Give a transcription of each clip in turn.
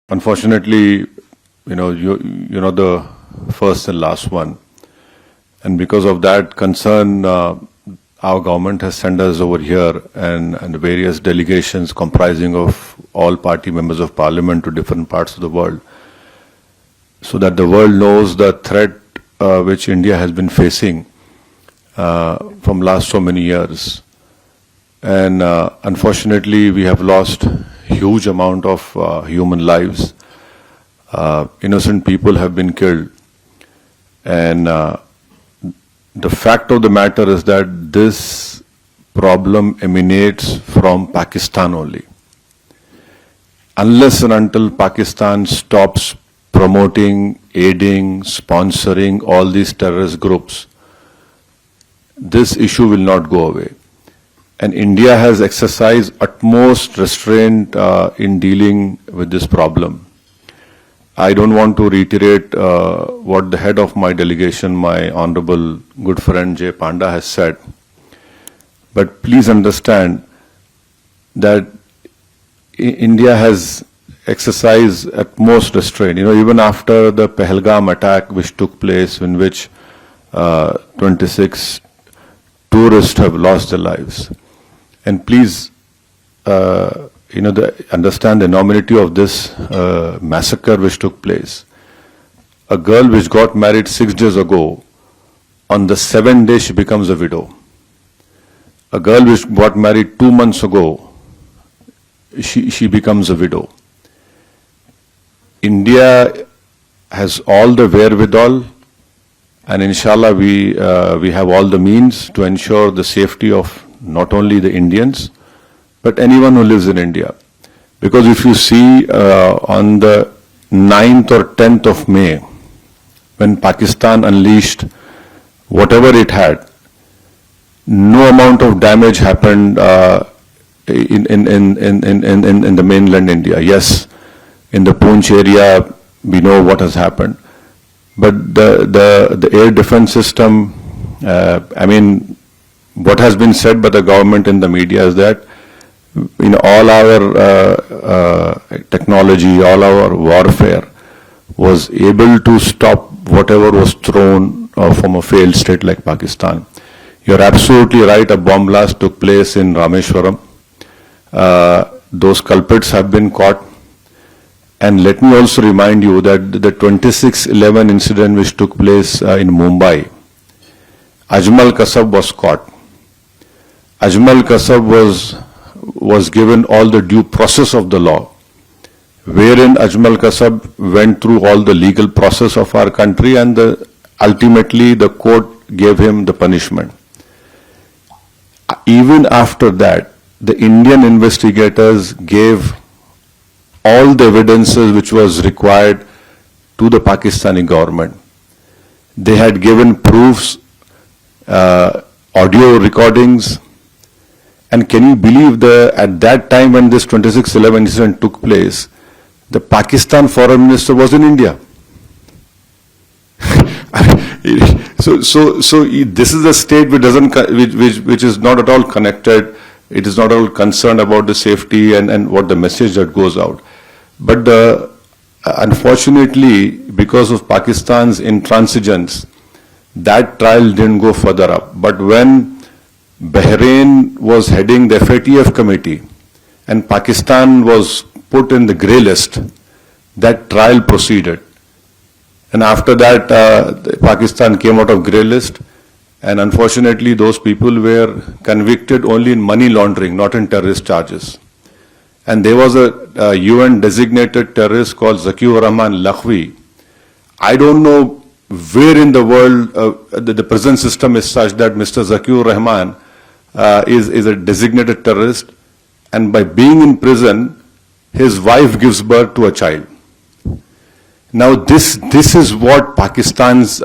Unfortunately, you're not the first and last one, and because of that concern, our government has sent us over here and various delegations comprising of all party members of parliament to different parts of the world, so that the world knows the threat which India has been facing from last so many years. And unfortunately, we have lost huge amount of human lives. Innocent people have been killed. And the fact of the matter is that this problem emanates from Pakistan only. Unless and until Pakistan stops promoting, aiding, sponsoring all these terrorist groups, this issue will not go away. And India has exercised utmost restraint in dealing with this problem. I don't want to reiterate what the head of my delegation, my honorable good friend Jay Panda has said. But please understand that India has exercised utmost restraint. Even after the Pahalgam attack which took place, in which 26 tourists have lost their lives. And please, understand the enormity of this massacre which took place. A girl which got married 6 days ago, on the 7th day she becomes a widow. A girl which got married 2 months ago, she becomes a widow. India has all the wherewithal, and inshallah we have all the means to ensure the safety of not only the Indians, but anyone who lives in India. Because if you see on the 9th or 10th of May, when Pakistan unleashed whatever it had, no amount of damage happened in the mainland India. Yes, in the Poonch area, we know what has happened. But the air defense system, what has been said by the government in the media is that all our technology, all our warfare was able to stop whatever was thrown from a failed state like Pakistan. You're absolutely right, a bomb blast took place in Rameshwaram. Those culprits have been caught. And let me also remind you that the 26/11 incident which took place in Mumbai, Ajmal Kasab was caught. Ajmal Kasab was given all the due process of the law, wherein Ajmal Kasab went through all the legal process of our country, and ultimately the court gave him the punishment. Even after that, the Indian investigators gave all the evidences which was required to the Pakistani government. They had given proofs, audio recordings, and can you believe at that time when this 26/11 incident took place, the Pakistan foreign minister was in India. So this is a state which is not at all connected. It is not at all concerned about the safety and what the message that goes out. But unfortunately, because of Pakistan's intransigence, that trial didn't go further up. But when Bahrain was heading the FATF committee and Pakistan was put in the grey list, that trial proceeded. And after that, Pakistan came out of grey list, and unfortunately those people were convicted only in money laundering, not in terrorist charges. And there was a UN designated terrorist called Zakiur Rahman Lakhvi. I don't know where in the world the prison system is such that Mr. Zakiur Rahman is a designated terrorist, and by being in prison, his wife gives birth to a child. Now this is what Pakistan's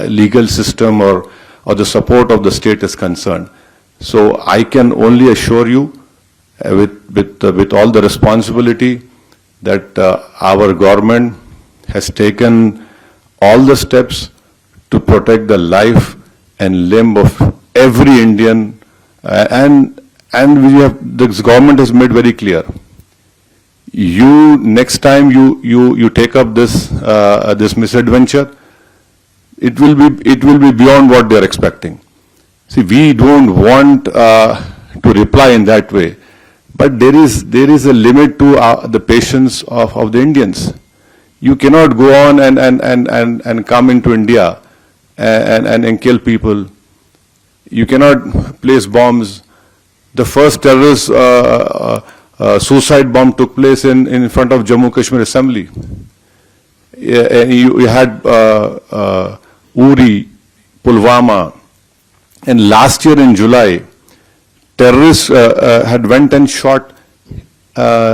legal system or the support of the state is concerned. So I can only assure you, with all the responsibility, that our government has taken all the steps to protect the life and limb of every Indian, and this government has made very clear, you next time you take up this misadventure, it will be beyond what they are expecting. See, we don't want to reply in that way, but there is a limit to the patience of the Indians. You cannot go on and come into India and kill people. You cannot place bombs. The first terrorist suicide bomb took place in front of Jammu Kashmir Assembly. And you had Uri, Pulwama, and last year in July, terrorists had went and shot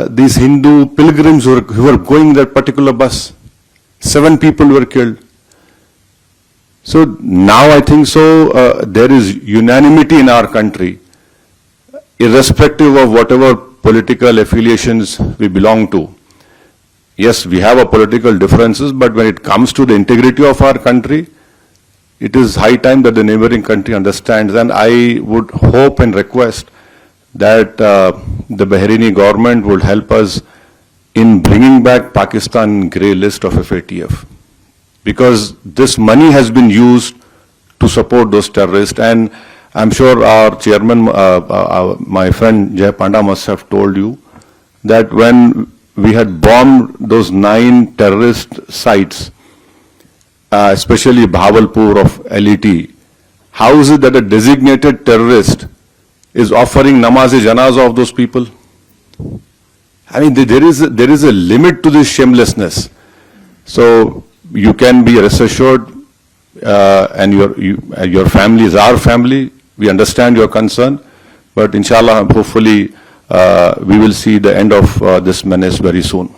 these Hindu pilgrims who were going in that particular bus. 7 people were killed. So now I think there is unanimity in our country, irrespective of whatever political affiliations we belong to. Yes, we have our political differences, but when it comes to the integrity of our country, it is high time that the neighboring country understands. And I would hope and request that the Bahraini government would help us in bringing back Pakistan grey list of FATF. Because this money has been used to support those terrorists. And I'm sure our chairman, my friend Jay Panda must have told you that when we had bombed those 9 terrorist sites, especially Bahawalpur of LET, how is it that a designated terrorist is offering namaz-e-janazah of those people? I mean, there is a limit to this shamelessness. So you can be rest assured, and your family is our family. We understand your concern, but inshallah, hopefully, we will see the end of this menace very soon.